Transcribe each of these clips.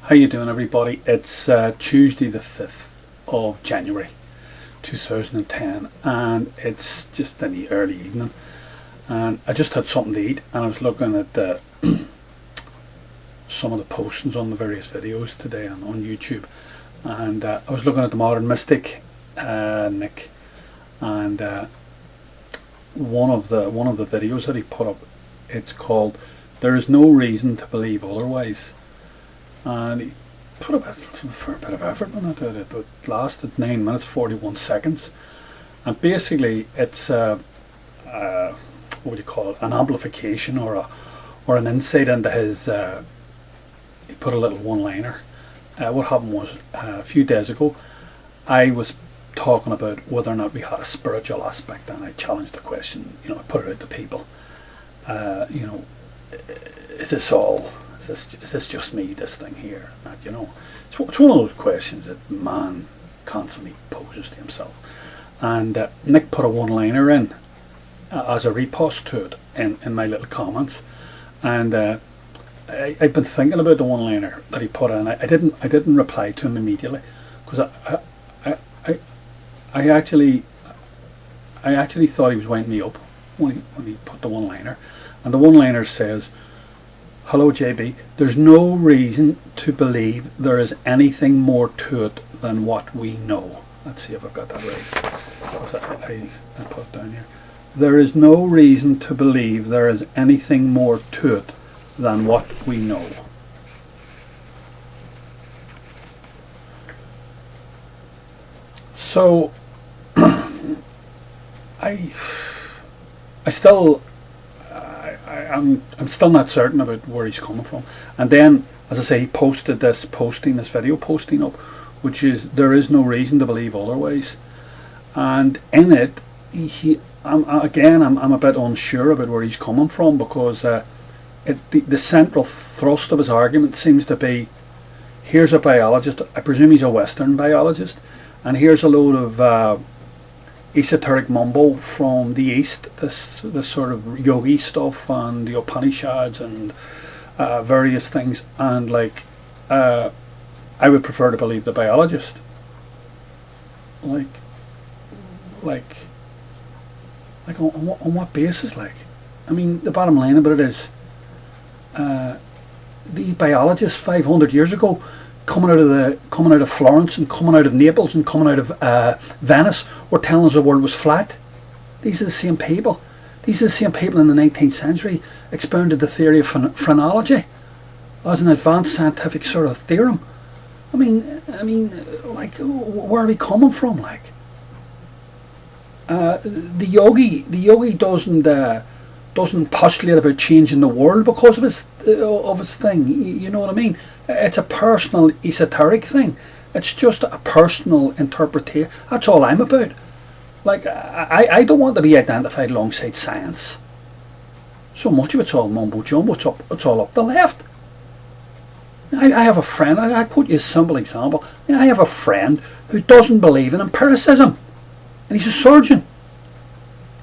How you doing, everybody? It's Tuesday the 5th of January 2010, and it's just in the early evening, and I just had something to eat, and I was looking at some of the postings on the various videos today on YouTube, and I was looking at the Modern Mystic, Nick, and one of the videos that he put up, it's called "There Is No Reason to Believe Otherwise." And he put a fair bit of effort on it. It lasted 9 minutes 41 seconds, and basically it's what do you call it? An amplification or an insight into his. He put a little one-liner. What happened was a few days ago, I was talking about whether or not we had a spiritual aspect, and I challenged the question. I put it out to people. Is this all? Is this just me, this thing here? It's one of those questions that man constantly poses to himself. And Nick put a one-liner in as a repost to it in my little comments. And I've been thinking about the one-liner that he put in. I didn't reply to him immediately because I actually thought he was winding me up when he put the one-liner. And the one-liner says, "Hello JB, there's no reason to believe there is anything more to it than what we know." Let's see if I've got that right. I put it down here. There is no reason to believe there is anything more to it than what we know. So I'm still not certain about where he's coming from. And then, as I say, he posted this video posting up, which is "There is no reason to believe otherwise." And in it, I'm a bit unsure about where he's coming from, because the central thrust of his argument seems to be, here's a biologist, I presume he's a Western biologist, and here's a load of esoteric mumbo from the East, this sort of yogi stuff and the Upanishads and various things, and I would prefer to believe the biologist. On what basis? The bottom line about it is, the biologists 500 years ago, coming out of Florence and coming out of Naples and coming out of Venice, were telling us the world was flat. These are the same people. These are the same people in the 19th century expounded the theory of phrenology as an advanced scientific sort of theorem. Where are we coming from? The yogi doesn't postulate about changing the world because of his thing. You know what I mean? It's a personal esoteric thing. It's just a personal interpretation. That's all I'm about. I don't want to be identified alongside science. So much of it's all mumbo jumbo. It's all up the left. I have a friend. I quote you a simple example. I have a friend who doesn't believe in empiricism, and he's a surgeon.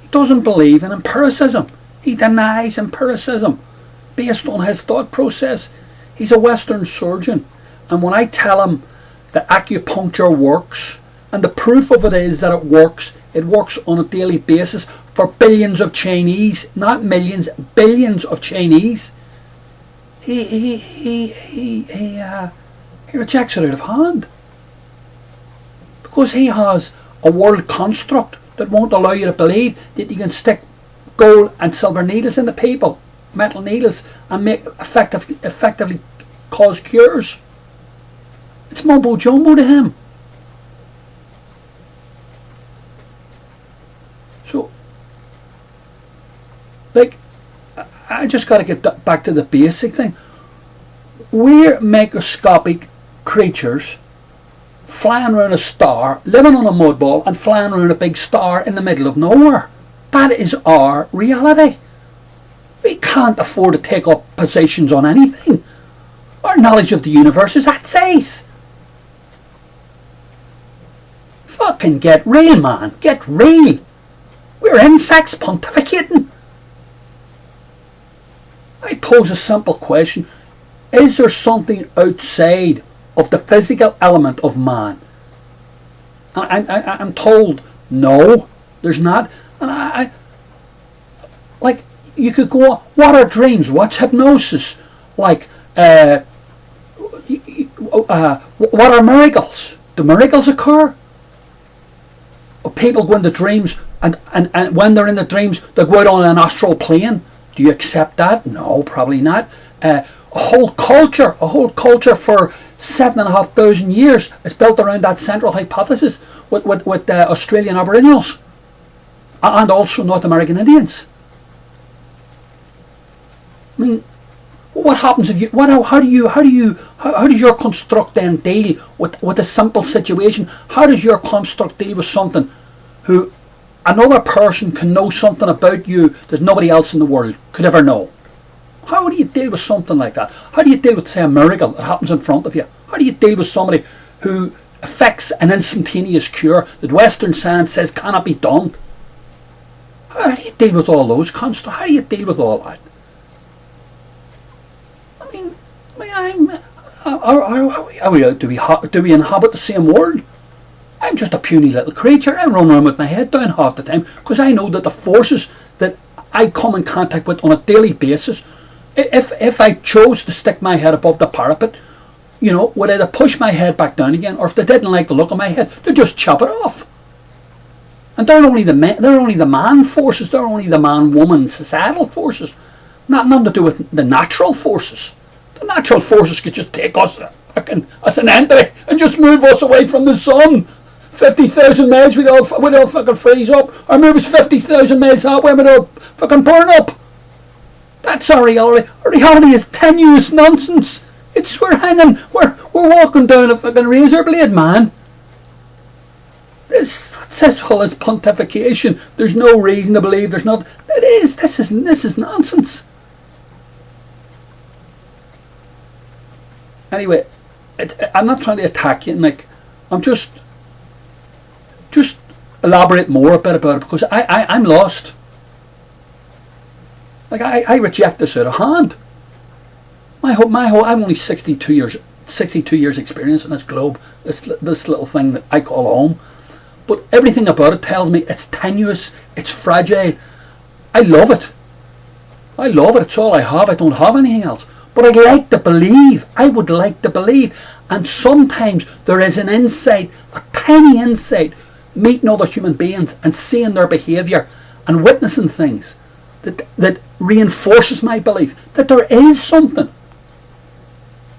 He doesn't believe in empiricism. He denies empiricism based on his thought process. He's a Western surgeon, and when I tell him that acupuncture works, and the proof of it is that it works on a daily basis for billions of Chinese, not millions, billions of Chinese, he rejects it out of hand, because he has a world construct that won't allow you to believe that you can stick gold and silver needles into people, metal needles, and make effectively cause cures. It's mumbo jumbo to him. So, I just got to get back to the basic thing. We're microscopic creatures flying around a star, living on a mud ball, and flying around a big star in the middle of nowhere. That is our reality. We can't afford to take up positions on anything. Our knowledge of the universe is that size. Fucking get real, man. Get real. We're insects pontificating. I pose a simple question. is there something outside of the physical element of man? And I'm told, no, there's not. And I like, you could go, what are dreams? What's hypnosis? Like, what are miracles? Do miracles occur? Or people go into dreams, and when they're in the dreams, they go out on an astral plane. Do you accept that? No, probably not. A whole culture for 7,500 years is built around that central hypothesis with Australian Aboriginals and also North American Indians. I mean, what happens if you? How does your construct then deal with a simple situation? How does your construct deal with something who another person can know something about you that nobody else in the world could ever know? How do you deal with something like that? How do you deal with, say, a miracle that happens in front of you? How do you deal with somebody who affects an instantaneous cure that Western science says cannot be done? How do you deal with all those constructs? How do you deal with all that? Do we inhabit the same world? I'm just a puny little creature. I run around with my head down half the time because I know that the forces that I come in contact with on a daily basis, if I chose to stick my head above the parapet, you know, would either push my head back down again, or if they didn't like the look of my head, they'd just chop it off. And they're only the man forces. They're only the man-woman societal forces. Nothing to do with the natural forces. The natural forces could just take us as an entity and just move us away from the sun. 50,000 miles, we'd all fucking freeze up. Or move us 50,000 miles that way, we'd all fucking burn up. That's our reality. Our reality is tenuous nonsense. We're walking down a fucking razor blade, man. What's this all this pontification? There's no reason to believe there's not. This is nonsense. Anyway, I'm not trying to attack you, Nick. I'm just elaborate more a bit about it, because I'm lost. Like, I reject this out of hand. My whole I'm only 62 years experience in this globe, this little thing that I call home. But everything about it tells me it's tenuous, it's fragile. I love it. It's all I have. I don't have anything else. But I'd like to believe. I would like to believe. And sometimes there is an insight, a tiny insight, meeting other human beings and seeing their behaviour and witnessing things that reinforces my belief that there is something.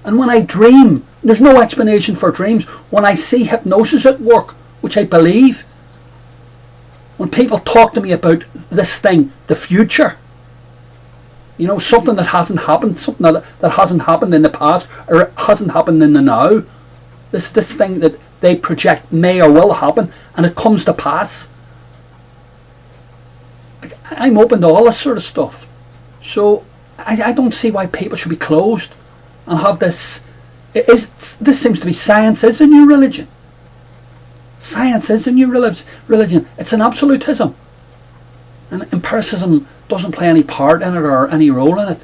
And when I dream, there's no explanation for dreams. When I see hypnosis at work, which I believe, when people talk to me about this thing, the future, you know, something that hasn't happened, something that hasn't happened in the past, or hasn't happened in the now, this thing that they project may or will happen, and it comes to pass. Like, I'm open to all this sort of stuff. So I don't see why people should be closed and have this. This seems to be science is a new religion. Science is a new religion. It's an absolutism. And empiricism doesn't play any part in it or any role in it.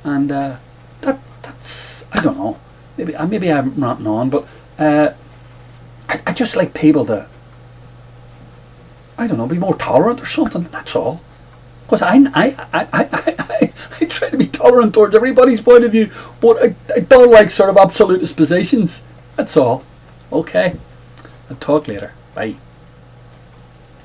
And that's, I don't know. Maybe I'm ranting on, but I just like people to, I don't know, be more tolerant or something. That's all. Because I try to be tolerant towards everybody's point of view, but I don't like sort of absolutist positions. That's all. Okay. I'll talk later. Bye.